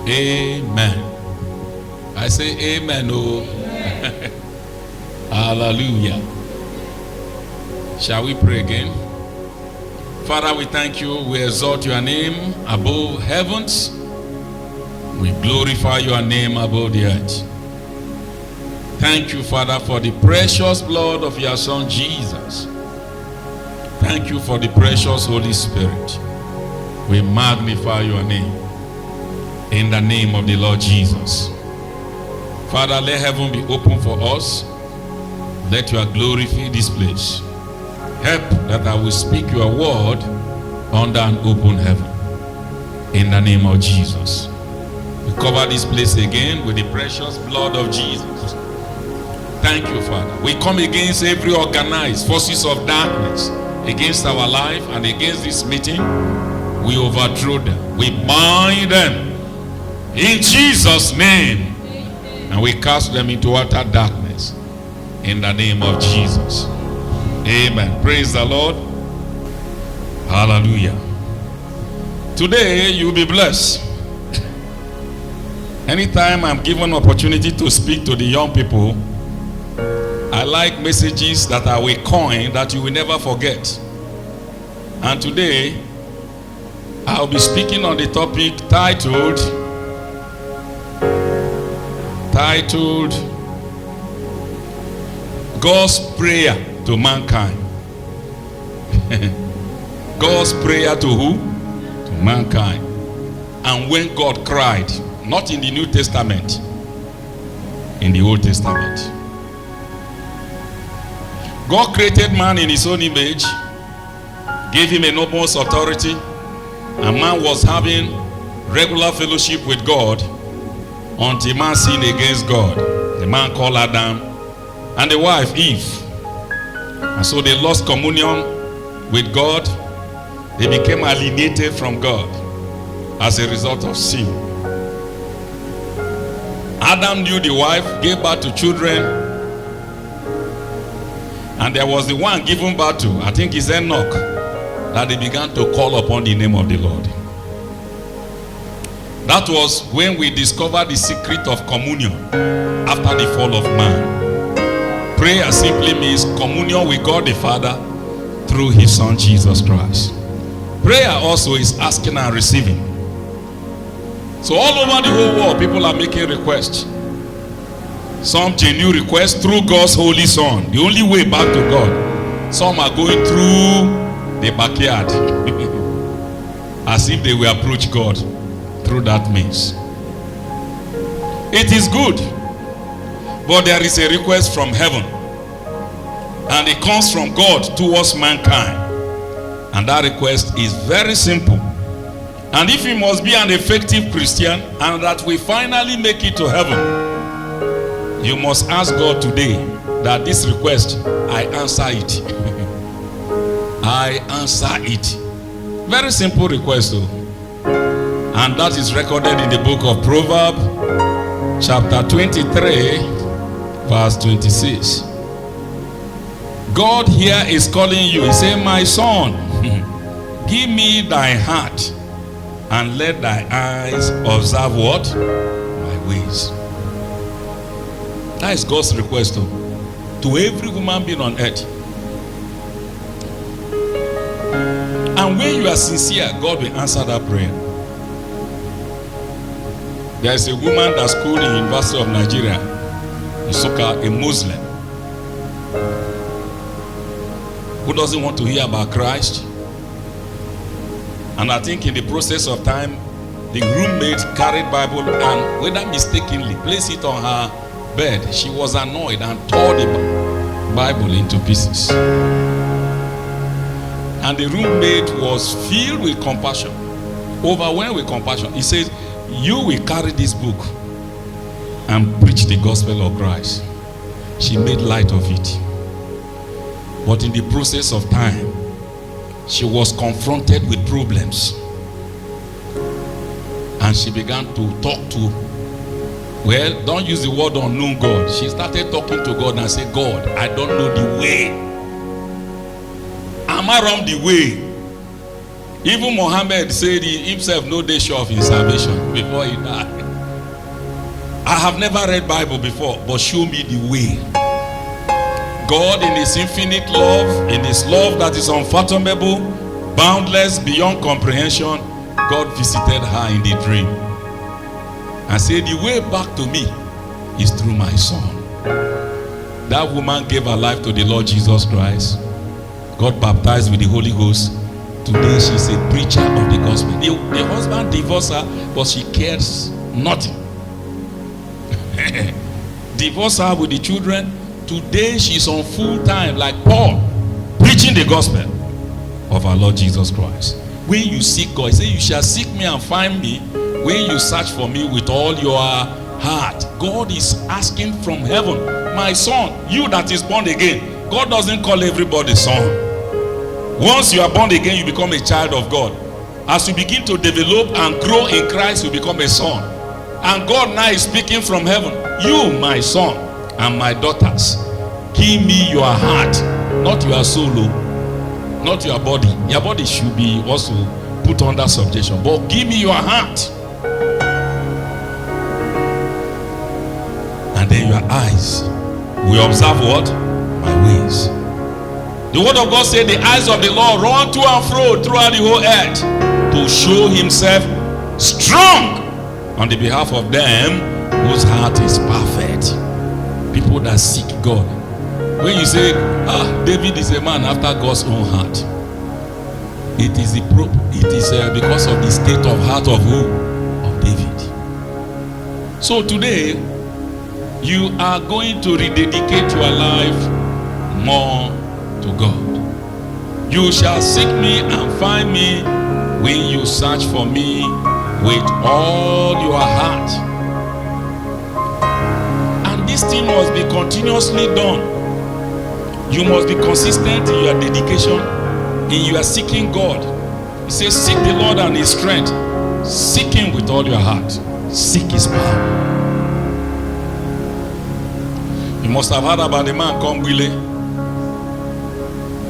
Amen. I say amen. Oh. Hallelujah. Shall we pray again? Father, we thank you. We exalt your name above heavens. We glorify your name above the earth. Thank you, Father, for the precious blood of your Son, Jesus. Thank you for the precious Holy Spirit. We magnify your name in the name of the Lord Jesus. Father, let heaven be open for us. Let your glory fill this place. Help that I will speak your word under an open heaven. In the name of Jesus. We cover this place again with the precious blood of Jesus. Thank you, Father. We come against every organized forces of darkness against our life and against this meeting. We overthrow them. We bind them in Jesus' name. And we cast them into utter darkness in the name of Jesus. Amen. Praise the Lord. Hallelujah. Today you'll be blessed. Anytime I'm given opportunity to speak to the young people, I like messages that I will coin that you will never forget. And today I'll be speaking on the topic titled God's prayer to mankind. God's prayer to who? To mankind. And when God cried, not in the New Testament, in the Old Testament. God created man in his own image, gave him enormous authority, and man was having regular fellowship with God until man sinned against God. The man called Adam and the wife Eve. And so they lost communion with God. They became alienated from God as a result of sin. Adam knew the wife, gave birth to children, and there was the one given birth to, I think it's Enoch, that they began to call upon the name of the Lord. That was when we discovered the secret of communion after the fall of man. Prayer simply means communion with God the Father through his Son Jesus Christ. Prayer also is asking and receiving. So all over the whole world, people are making requests. Some genuine requests through God's Holy Son, the only way back to God. Some are going through the backyard as if they will approach God through that means. It is good, but there is a request from heaven, and it comes from God towards mankind, and that request is very simple. And if you must be an effective Christian and that we finally make it to heaven, you must ask God today that this request, I answer it. I answer it. Very simple request though. And that is recorded in the book of Proverbs, chapter 23, verse 26. God here is calling you. He said, my son, give me thy heart, and let thy eyes observe what? My ways. That is God's request to every human being on earth. And when you are sincere, God will answer that prayer. There is a woman that schooled in the University of Nigeria, Nsukka, a Muslim, who doesn't want to hear about Christ. And I think in the process of time, the roommate carried Bible and, whether mistakenly, placed it on her bed. She was annoyed and tore the Bible into pieces. And the roommate was filled with compassion, overwhelmed with compassion. He says, you will carry this book and preach the gospel of Christ. She made light of it. But in the process of time, she was confronted with problems. And she began to talk to, well, don't use the word unknown God. She started talking to God and said, God, I don't know the way. Am I wrong the way? Even Muhammad said he himself no day sure of his salvation before he died. I have never read Bible before, but show me the way. God in his infinite love, in his love that is unfathomable, boundless, beyond comprehension, God visited her in the dream and said, the way back to me is through my son. That woman gave her life to the Lord Jesus Christ, got baptized with the Holy Ghost. Today she's a preacher of the gospel. The husband divorced her, but she cares nothing. Divorced her with the children. Today she's on full time like Paul, preaching the gospel of our Lord Jesus Christ. When you seek God, he said, you shall seek me and find me when you search for me with all your heart. God is asking from heaven, my son, you that is born again. God doesn't call everybody son. Once you are born again, you become a child of God. As you begin to develop and grow in Christ, you become a son. And God now is speaking from heaven, you my son and my daughters, give me your heart, not your soul, not your body. Your body should be also put under subjection, but give me your heart. And then your eyes will observe what? My ways. The word of God said the eyes of the Lord run to and fro throughout the whole earth to show himself strong on the behalf of them whose heart is perfect. People that seek God. When you say, David is a man after God's own heart, it is because of the state of heart of who? Of David. So today, you are going to rededicate your life more to God. You shall seek me and find me when you search for me with all your heart. And this thing must be continuously done. You must be consistent in your dedication, in your seeking God. He says, seek the Lord and his strength. Seek him with all your heart. Seek his power. You must have heard about the man called Bile.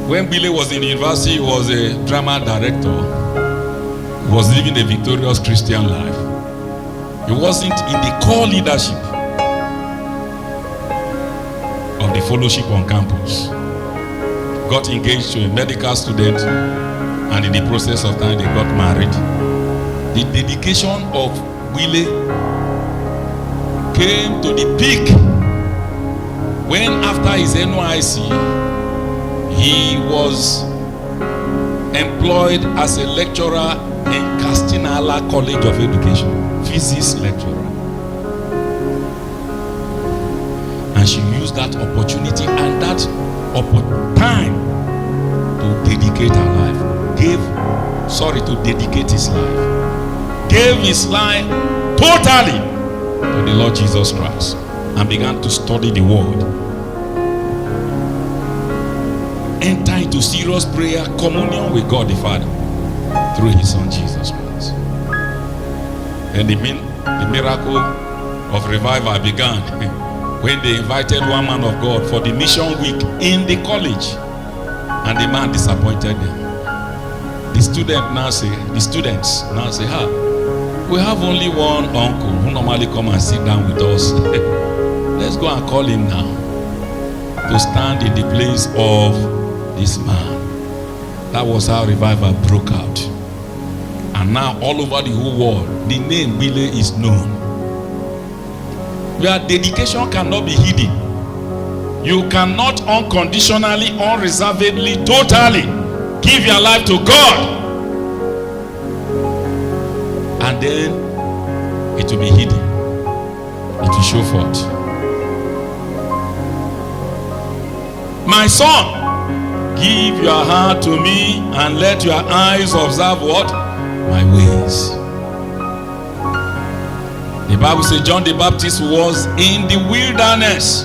When Bile was in the university, he was a drama director. He was living a victorious Christian life. He wasn't in the core leadership of the fellowship on campus. Got engaged to a medical student, and in the process of time, they got married. The dedication of Bile came to the peak when, after his NYC, he was employed as a lecturer in Castinala College of Education, physics lecturer. And she used that opportunity and that time to dedicate her life. To dedicate his life. Gave his life totally to the Lord Jesus Christ and began to study the word. Enter into serious prayer, communion with God the Father through his son Jesus Christ. And the miracle of revival began when they invited one man of God for the mission week in the college, and the man disappointed them. The students now say, we have only one uncle who normally come and sit down with us. Let's go and call him now to stand in the place of this man. That was how revival broke out. And now all over the whole world, the name Bile is known. Your dedication cannot be hidden. You cannot unconditionally, unreservedly, totally give your life to God, and then it will be hidden. It will show forth. My son, give your heart to me and let your eyes observe what? My ways. The Bible says John the Baptist was in the wilderness.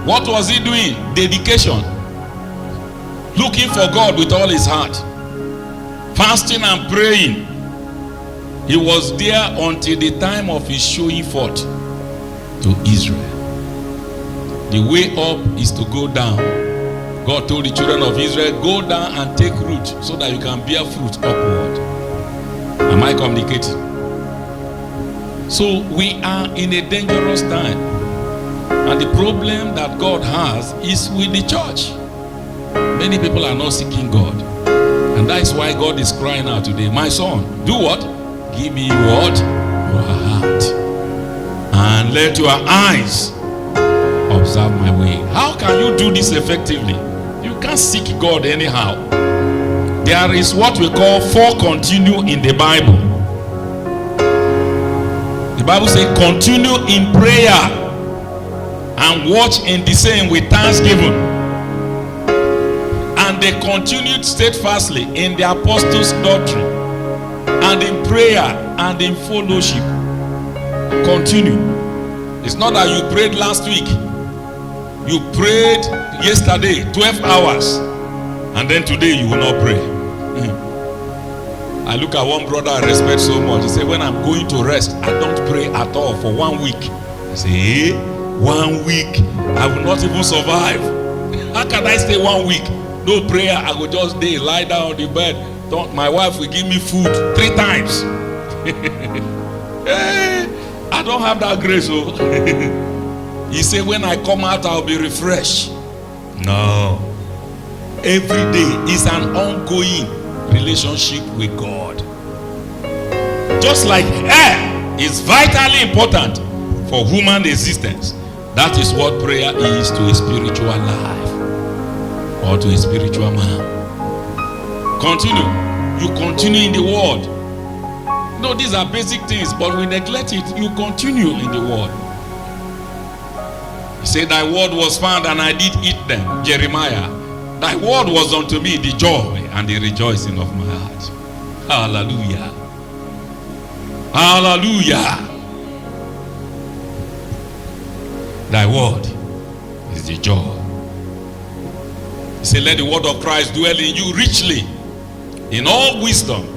What was he doing? Dedication. Looking for God with all his heart. Fasting and praying. He was there until the time of his showing forth to Israel. The way up is to go down. God told the children of Israel, go down and take root so that you can bear fruit upward. Am I communicating? So we are in a dangerous time. And the problem that God has is with the church. Many people are not seeking God. And that is why God is crying out today, my son, do what? Give me what? Your heart. And let your eyes observe my way. How can you do this effectively? You can't seek God anyhow. There is what we call for continue in the Bible. The Bible says continue in prayer and watch in the same with thanksgiving. And they continued steadfastly in the apostles' doctrine and in prayer and in fellowship. Continue. It's not that you prayed last week. You prayed yesterday 12 hours and then today you will not pray. I look at one brother I respect so much. He said, when I'm going to rest, I don't pray at all for 1 week. I say, hey, 1 week? I will not even survive. How can I stay 1 week? No prayer. I will just lie down on the bed. My wife will give me food 3 times. Hey, I don't have that grace. Oh. He said, when I come out, I'll be refreshed. No. Every day is an ongoing relationship with God. Just like air is vitally important for human existence, that is what prayer is to a spiritual life or to a spiritual man. Continue. You continue in the word. No, these are basic things, but we neglect it. You continue in the word. He said, thy word was found and I did eat them. Jeremiah. Thy word was unto me the joy and the rejoicing of my heart. Hallelujah. Hallelujah. Thy word is the joy. He said, let the word of Christ dwell in you richly in all wisdom,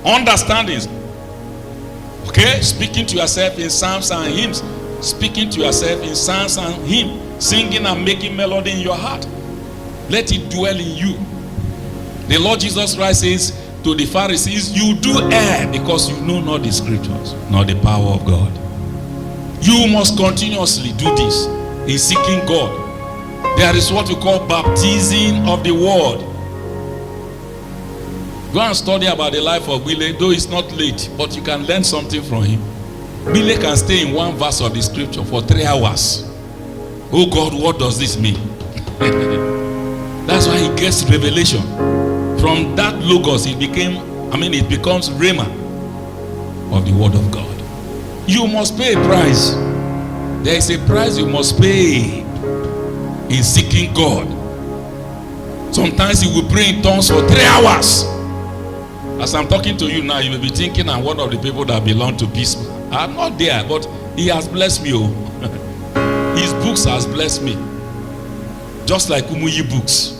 understandings. Okay? Speaking to yourself in psalms and hymns. Speaking to yourself in psalms and hymns. Singing and making melody in your heart. Let it dwell in you. The Lord Jesus Christ says to the Pharisees, you do err because you know not the scriptures, nor the power of God. You must continuously do this in seeking God. There is what we call baptism of the word. Go and study about the life of Billy, though it's not late, but you can learn something from him. Billy can stay in one verse of the scripture for 3 hours. Oh God, what does this mean? That's why he gets revelation. From that logos, it becomes rhema of the word of God. You must pay a price. There is a price you must pay in seeking God. Sometimes you will pray in tongues for 3 hours. As I'm talking to you now, you may be thinking I'm one of the people that belong to peace. I'm not there, but he has blessed me. Oh. His books has blessed me. Just like Umuyi books.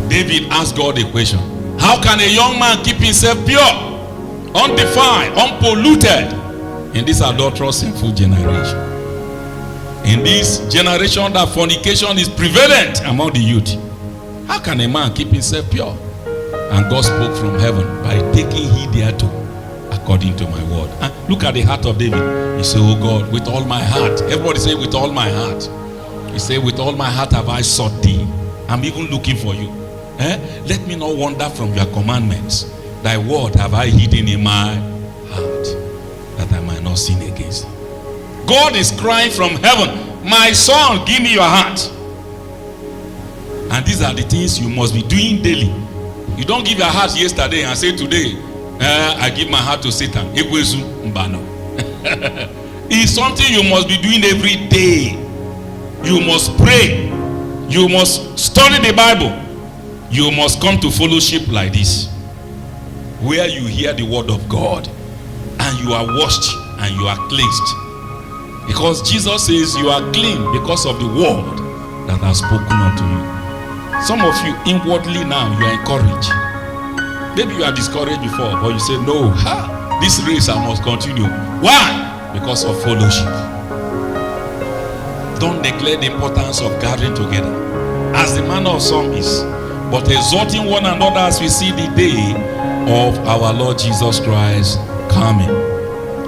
David asked God a question. How can a young man keep himself pure, undefiled, unpolluted in this adulterous, sinful generation? In this generation that fornication is prevalent among the youth. How can a man keep himself pure? And God spoke from heaven by taking heed thereto, according to my word. And look at the heart of David. He said, oh God, with all my heart. Everybody say, with all my heart. He said, with all my heart have I sought thee. I'm even looking for you. Let me not wander from your commandments. Thy word have I hidden in my heart, that I might not sin against thee. God is crying from heaven, my son, give me your heart. And these are the things you must be doing daily. You don't give your heart yesterday and say today, I give my heart to Satan. It's something you must be doing every day. You must pray. You must study the Bible. You must come to fellowship like this, where you hear the word of God and you are washed and you are cleansed. Because Jesus says you are clean because of the word that has spoken unto you. Some of you inwardly now, you are encouraged. Maybe you are discouraged before, but you say, no, This race I must continue. Why? Because of fellowship. Don't neglect the importance of gathering together, as the manner of some is, but exhorting one another as we see the day of our Lord Jesus Christ coming.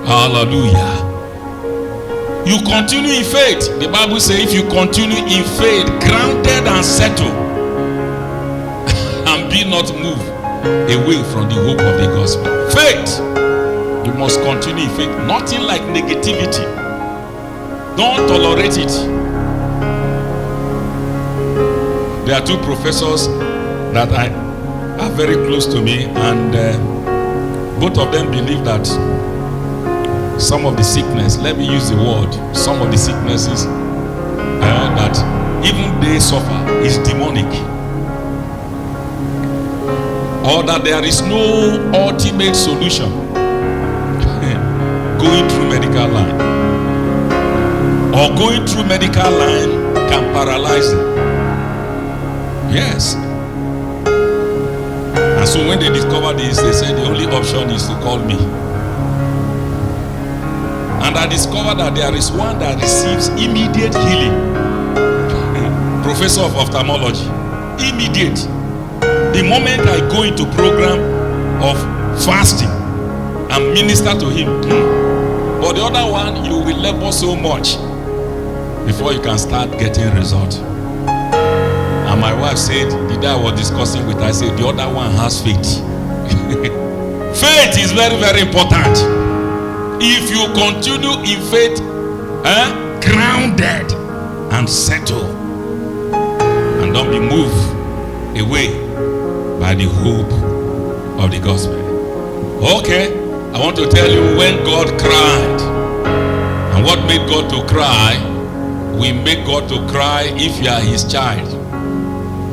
Hallelujah. You continue in faith. The Bible says if you continue in faith, grounded and settled, and be not moved away from the hope of the gospel. Faith. You must continue in faith. Nothing like negativity. Don't tolerate it. There are two professors that are very close to me, and both of them believe that some of the sickness, let me use the word, some of the sicknesses that even they suffer is demonic, or that there is no ultimate solution going through medical line, or going through medical line can paralyze them. Yes. And so when they discovered this, they said the only option is to call me. And I discovered that there is one that receives immediate healing. Professor of ophthalmology. Immediate. The moment I go into program of fasting and minister to him. But the other one, you will labor so much before you can start getting result. And my wife said, the day I was discussing with her, I said, the other one has faith. Faith is very, very important. If you continue in faith, grounded and settled, and don't be moved away by the hope of the gospel. Okay, I want to tell you when God cried, and what made God to cry, we make God to cry if you are his child.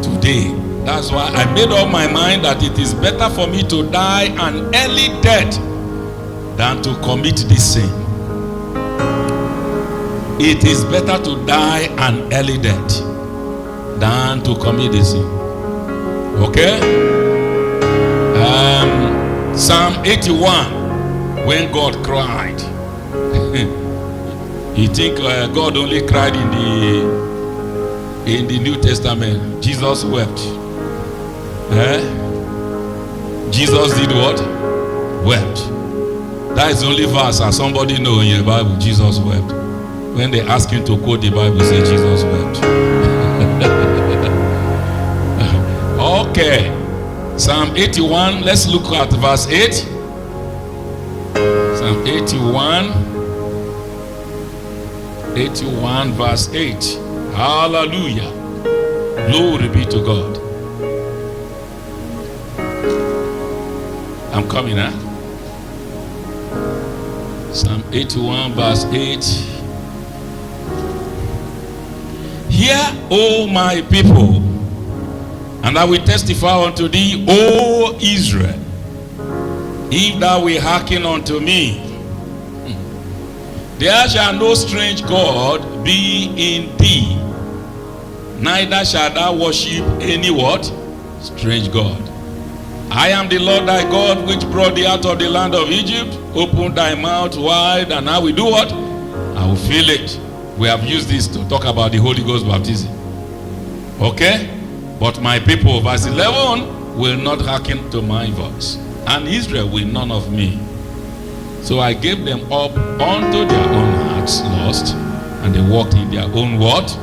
Today, that's why I made up my mind that it is better for me to die an early death than to commit this sin. It is better to die an early death than to commit this sin. Okay? Psalm 81, when God cried. You think God only cried in the New Testament? Jesus wept. Jesus did what? Wept. That is the only verse that somebody knows in the Bible. Jesus wept. When they ask him to quote the Bible, say Jesus wept. Okay. Psalm 81. Let's look at verse 8. Psalm 81. 81 verse 8. Hallelujah. Glory be to God. I'm coming, huh? Psalm 81 verse 8. Hear, O my people, and I will testify unto thee, O Israel, if thou wilt hearken unto me. There shall no strange God be in thee, neither shall thou worship any what? Strange God. I am the Lord thy God, which brought thee out of the land of Egypt. Open thy mouth wide, and I will do what? I will fill it. We have used this to talk about the Holy Ghost baptism. Okay? But my people, verse 11, will not hearken to my voice, and Israel will none of me. So I gave them up unto their own hearts lust, and they walked in their own what?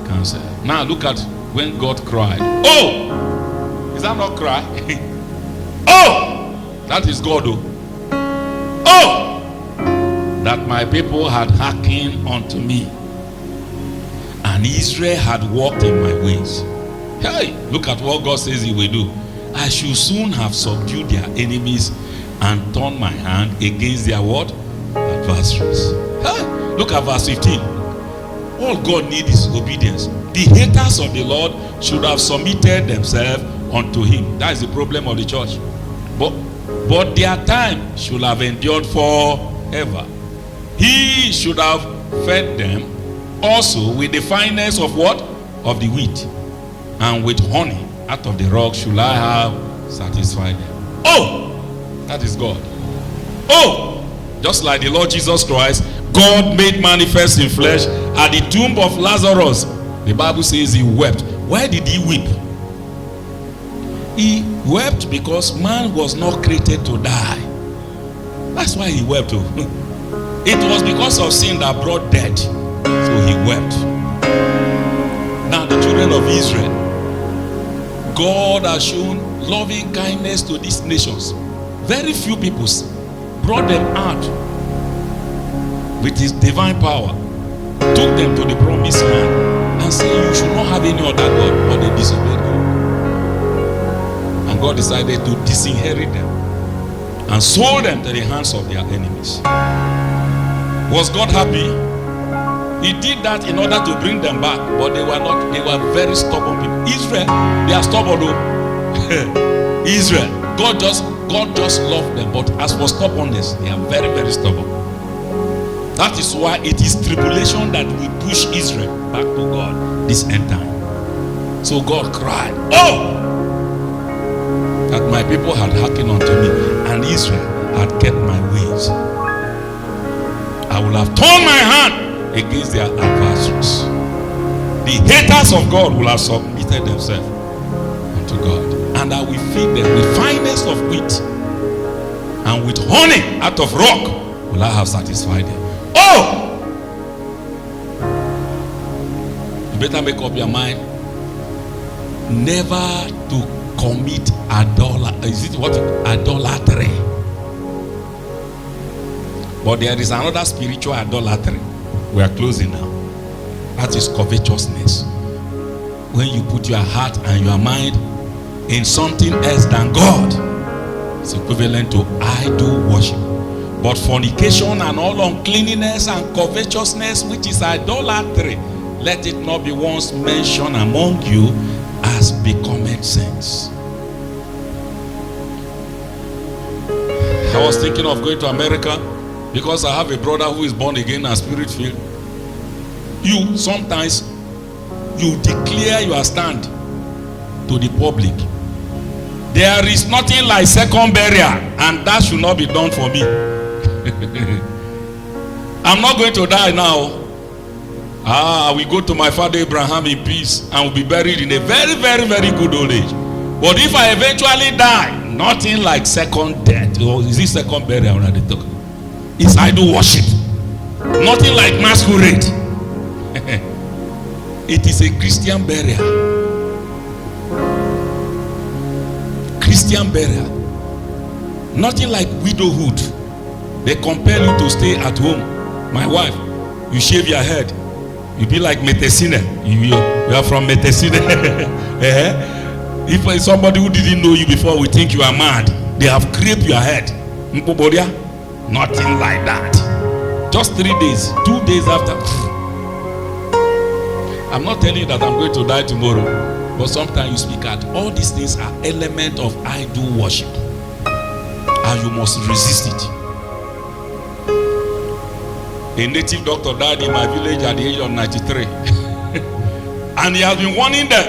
Counsel. Now look at when God cried. Oh! Is that not cry? Oh! That is God. Oh! That my people had hearkened unto me, and Israel had walked in my ways. Hey, look at what God says he will do. I should soon have subdued their enemies and turn my hand against their what? Adversaries. Hey, look at verse 15. All God needs is obedience. The haters of the Lord should have submitted themselves unto him. That is the problem of the church. But their time should have endured forever. He should have fed them also with the fineness of what? Of the wheat. And with honey out of the rock should I have satisfied them. Oh! That is God. Oh, just like the Lord Jesus Christ, God made manifest in flesh at the tomb of Lazarus. The Bible says he wept. Why did he weep? He wept because man was not created to die. That's why he wept. It was because of sin that brought death. So he wept. Now the children of Israel, God has shown loving kindness to these nations. Very few people brought them out with his divine power, took them to the promised land, and said, you should not have any other God. But they disobeyed God. And God decided to disinherit them and sold them to the hands of their enemies. Was God happy? He did that in order to bring them back, but they were very stubborn people. Israel, they are stubborn though. Israel, God just loved them, but as for stubbornness, they are very, very stubborn. That is why it is tribulation that will push Israel back to God this end time. So God cried, oh, that my people had hearkened unto me, and Israel had kept my ways. I will have torn my hand against their adversaries. The haters of God will have submitted themselves unto God, and I will feed them with finest of wheat, and with honey out of rock will I have satisfied them. Oh! You better make up your mind never to commit idolatry. But there is another spiritual idolatry. We are closing now. That is covetousness. When you put your heart and your mind in something else than God, it's equivalent to idol worship. But fornication and all uncleanness and covetousness, which is idolatry, let it not be once mentioned among you as becometh saints. I was thinking of going to America because I have a brother who is born again and spirit filled. Sometimes you declare your stand to the public. There is nothing like second burial, and that should not be done for me. I'm not going to die now. I will go to my father Abraham in peace and will be buried in a very, very, very good old age. But if I eventually die, nothing like second death. Or is this second burial already talking? It's idol worship. Nothing like masquerade. It is a Christian burial. Christian burial. Nothing like widowhood. They compel you to stay at home. My wife, you shave your head. You be like Metesine. You are from Metesine. If somebody who didn't know you before will think you are mad, they have creped your head. Nothing like that. Just 3 days, 2 days after. I'm not telling you that I'm going to die tomorrow, but sometimes you speak out. All these things are elements of idol worship, and you must resist it. A native doctor died in my village at the age of 93. And he has been warning them,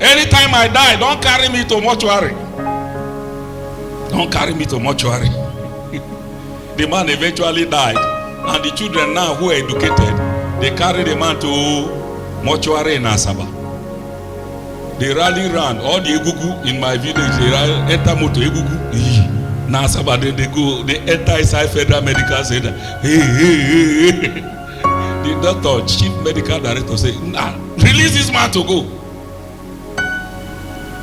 anytime I die, don't carry me to mortuary. Don't carry me to mortuary. The man eventually died, and the children now who are educated, they carry the man to mortuary in Asaba. They rally around all the Egugu in my village. They enter moto Egugu. Nasaba, then they go, they enter inside Federal Medical Center. The doctor, chief medical director, say, nah, release this man to go.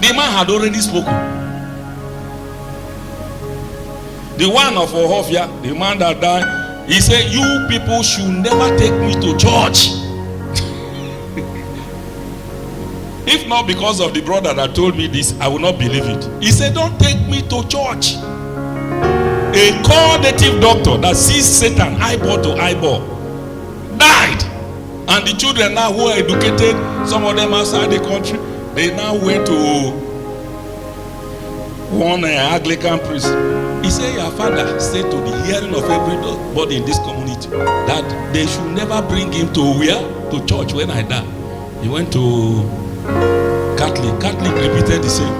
The man had already spoken. The one of Ohofia, the man that died, he said, you people should never take me to church. If not because of the brother that told me this, I will not believe it. He said, don't take me to church. A core native doctor that sees Satan eyeball to eyeball died. And the children now who are educated, some of them outside the country, they now went to one Anglican priest. He said, your father said to the hearing of everybody in this community that they should never bring him to where? To church when I die. He went to Catholic. Catholic repeated the same.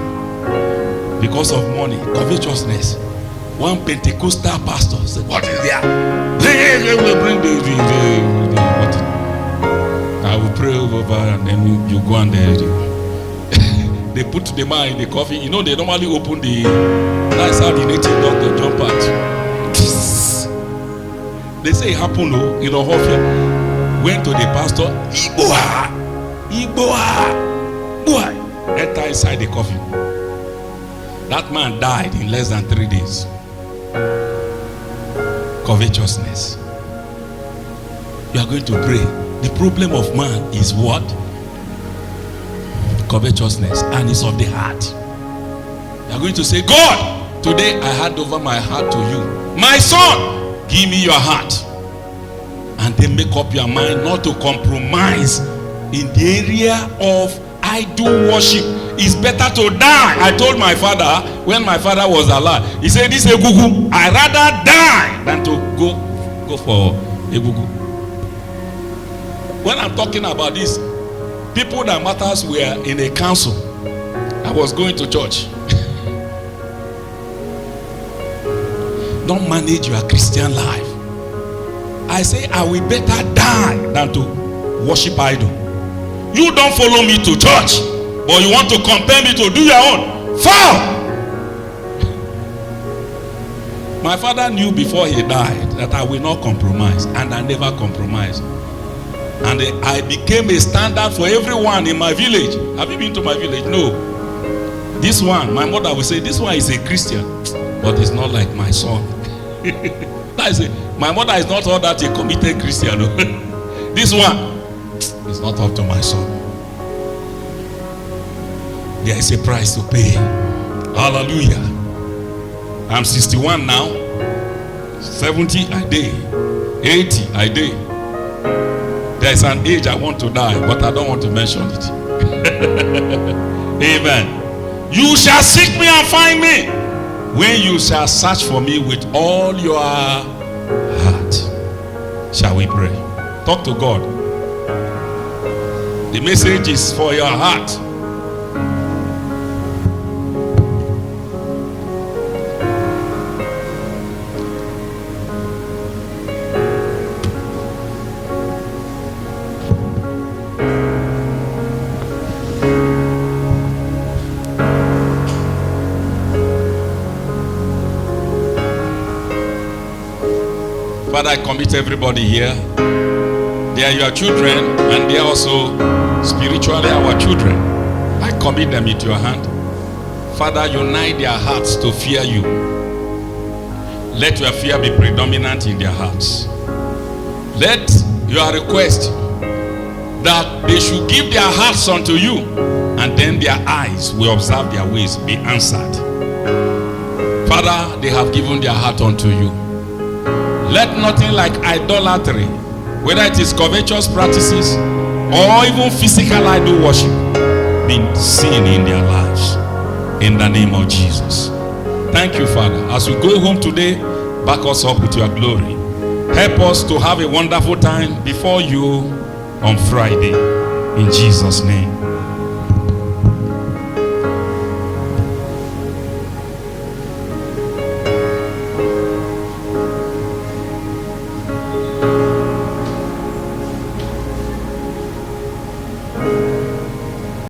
Because of money, covetousness. One Pentecostal pastor said, what is there? They will bring the what? I will pray over and then you go and they put the man in the coffin. You know they normally open the, that's how the native dog they jump out. They say it happened in Ohofia. Went to the pastor, Igboa, enter inside the coffin. That man died in less than 3 days. Covetousness. You are going to pray. The problem of man is what? Covetousness, and it's of the heart. You are going to say, God, today I hand over my heart to you. My son, give me your heart. And then make up your mind not to compromise in the area of idol worship. It's better to die. I told my father when my father was alive, he said, this egugu, I rather die than to go for egugu. When I'm talking about this, people that matters were in a council. I was going to church. Don't manage your Christian life. I say I will better die than to worship idol. You don't follow me to church, but you want to compel me to do your own. Foul! My father knew before he died that I will not compromise, and I never compromised. And I became a standard for everyone in my village. Have you been to my village? No. This one, my mother will say, this one is a Christian, but it's not like my son. That is it. My mother is not all that a committed Christian. This one is not up to my son. There is a price to pay. Hallelujah. I'm 61 now. 70 a day. 80 a day. There is an age I want to die, but I don't want to mention it. Amen. You shall seek me and find me when you shall search for me with all your heart. Shall we pray? Talk to God. The message is for your heart. Father, I commit everybody here. They are your children, and they are also spiritually our children. I commit them into your hand. Father, unite their hearts to fear you. Let your fear be predominant in their hearts. Let your request that they should give their hearts unto you, and then their eyes will observe their ways be answered. Father, they have given their heart unto you. Let nothing like idolatry, whether it is covetous practices or even physical idol worship, be seen in their lives. In the name of Jesus. Thank you, Father. As we go home today, back us up with your glory. Help us to have a wonderful time before you on Friday. In Jesus' name.